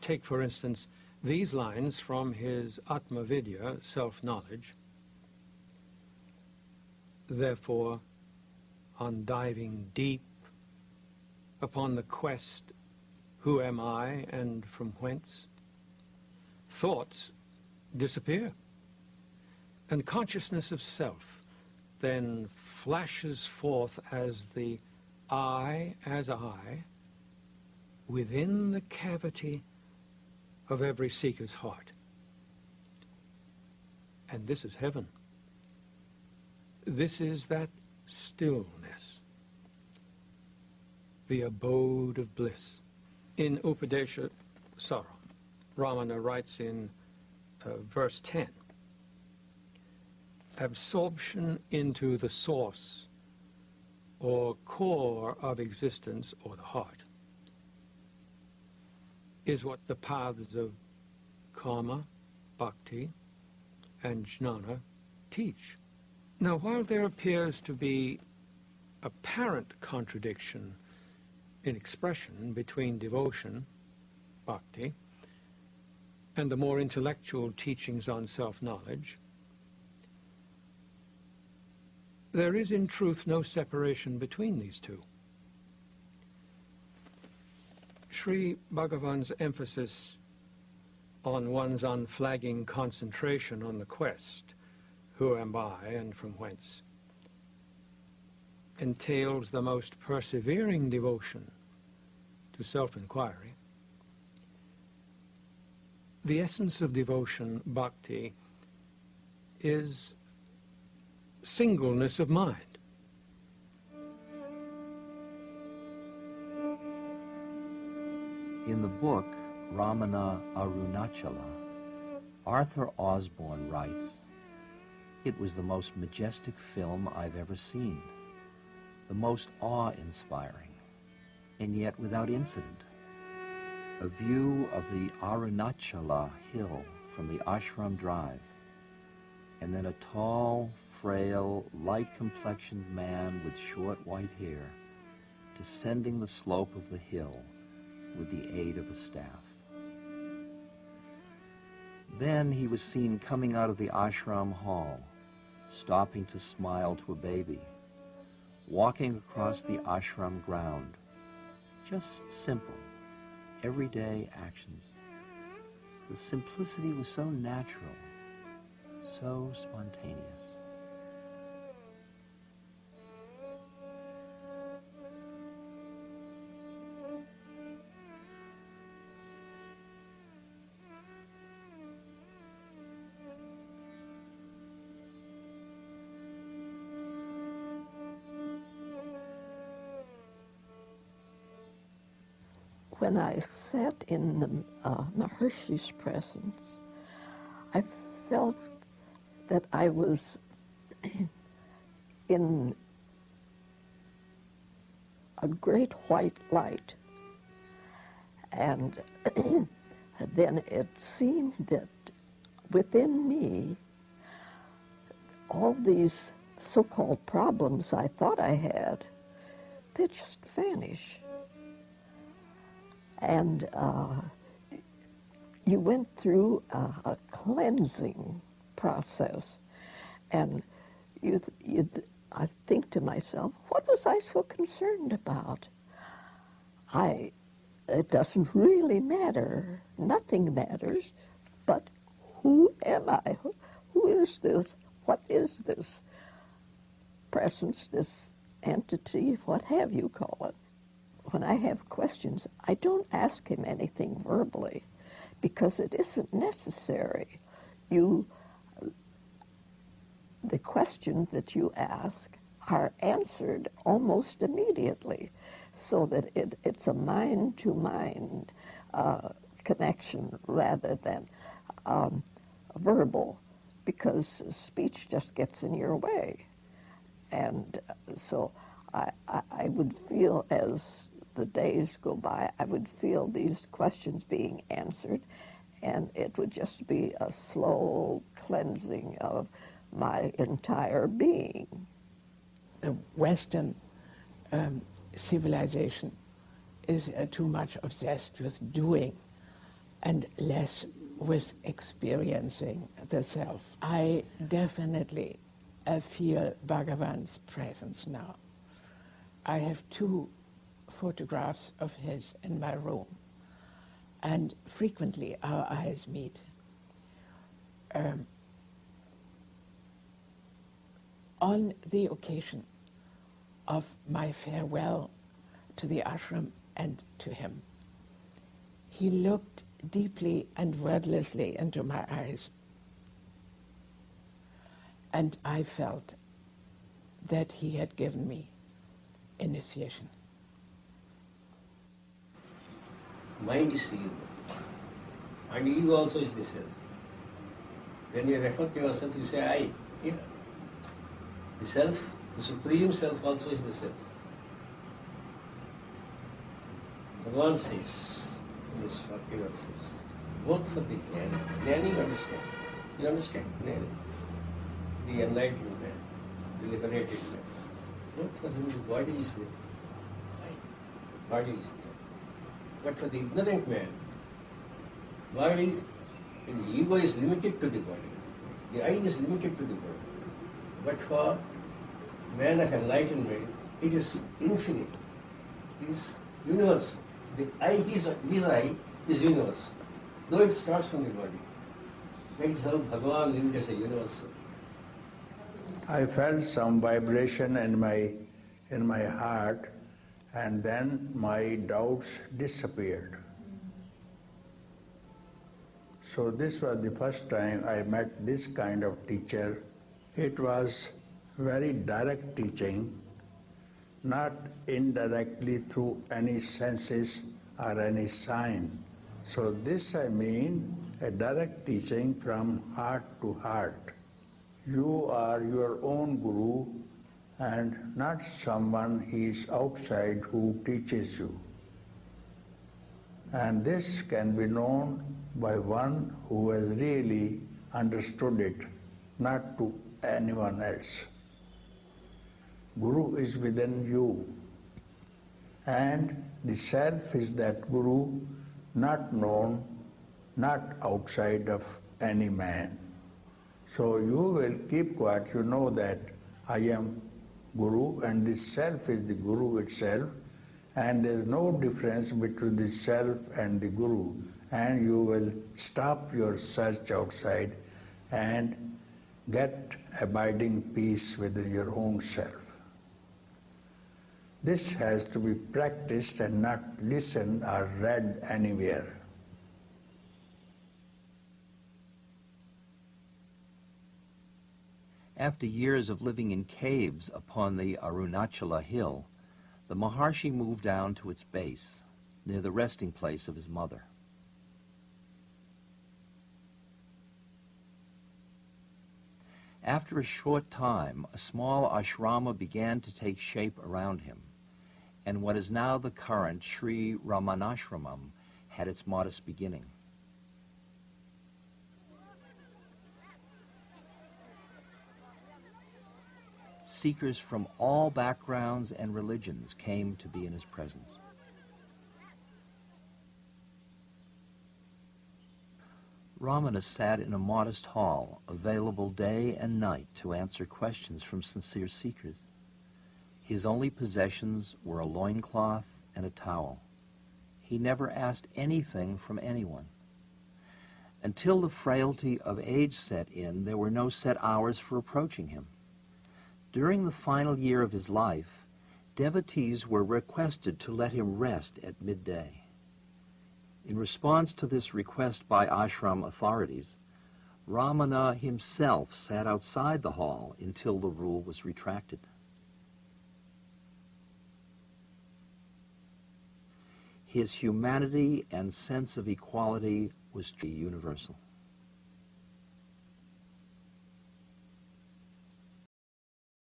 take, for instance, these lines from his Atma Vidya, self-knowledge. Therefore, on diving deep upon the quest, who am I and from whence, thoughts disappear, and consciousness of self then flashes forth as the I as I within the cavity of every seeker's heart. And this is heaven. This is that stillness, the abode of bliss. In Upadesha Sara, Ramana writes in verse 10, absorption into the source or core of existence, or the heart, is what the paths of karma, bhakti, and jnana teach. Now, while there appears to be apparent contradiction in expression between devotion, bhakti, and the more intellectual teachings on self-knowledge, there is in truth no separation between these two. Sri Bhagavan's emphasis on one's unflagging concentration on the quest, who am I and from whence, entails the most persevering devotion to self-inquiry. The essence of devotion, bhakti, is singleness of mind. In the book Ramana Arunachala, Arthur Osborne writes, "It was the most majestic film I've ever seen, the most awe-inspiring, and yet without incident. A view of the Arunachala hill from the ashram drive, and then a tall, frail, light-complexioned man with short white hair descending the slope of the hill with the aid of a staff. Then he was seen coming out of the ashram hall, stopping to smile to a baby, walking across the ashram ground. Just simple, everyday actions. The simplicity was so natural, so spontaneous." When I sat in the Maharshi's presence, I felt that I was in a great white light. And then it seemed that within me, all these so-called problems I thought I had, they just vanish. And you went through a cleansing process, and I think to myself, what was I so concerned about? It doesn't really matter. Nothing matters, but who am I? Who is this? What is this presence, this entity, what have you call it? When I have questions, I don't ask him anything verbally because it isn't necessary. The questions that you ask are answered almost immediately, so that it's a mind-to-mind connection rather than verbal, because speech just gets in your way. And so I would feel, as the days go by, I would feel these questions being answered, and it would just be a slow cleansing of my entire being. The Western civilization is too much obsessed with doing, and less with experiencing the self. I definitely feel Bhagavan's presence now. I have 2 photographs of his in my room, and frequently our eyes meet. On the occasion of my farewell to the ashram and to him, he looked deeply and wordlessly into my eyes, and I felt that he had given me initiation. Mind is the ego, and ego also is the self. When you refer to yourself, you say I. Yeah. The self, the supreme self also is the self. Bhagavan says in his 40 verses, both for the Jnani, you understand. You understand? Jnani. The enlightened man, the liberated man. Both for him the body is there. Body is there. But for the ignorant man, body, the ego is limited to the body. The I is limited to the body. But for man of enlightenment, it is infinite. It is universal. The I, his I, is universal. Though it starts from the body. That is how Bhagavan lived as a universal. I felt some vibration in my heart, and then my doubts disappeared. So this was the first time I met this kind of teacher. It was very direct teaching, not indirectly through any senses or any sign. So this I mean a direct teaching from heart to heart. You are your own guru and not someone he is outside who teaches you. And this can be known by one who has really understood it, not to anyone else. Guru is within you, and the self is that Guru, not known, not outside of any man. So you will keep quiet, you know that I am Guru and the self is the Guru itself, and there is no difference between the self and the Guru, and you will stop your search outside and get abiding peace within your own self. This has to be practiced and not listened or read anywhere. After years of living in caves upon the Arunachala hill, the Maharshi moved down to its base, near the resting place of his mother. After a short time, a small ashrama began to take shape around him, and what is now the current Sri Ramanashramam had its modest beginning. Seekers from all backgrounds and religions came to be in his presence. Ramana sat in a modest hall, available day and night to answer questions from sincere seekers. His only possessions were a loincloth and a towel. He never asked anything from anyone. Until the frailty of age set in, there were no set hours for approaching him. During the final year of his life, devotees were requested to let him rest at midday. In response to this request by ashram authorities, Ramana himself sat outside the hall until the rule was retracted. His humanity and sense of equality was universal.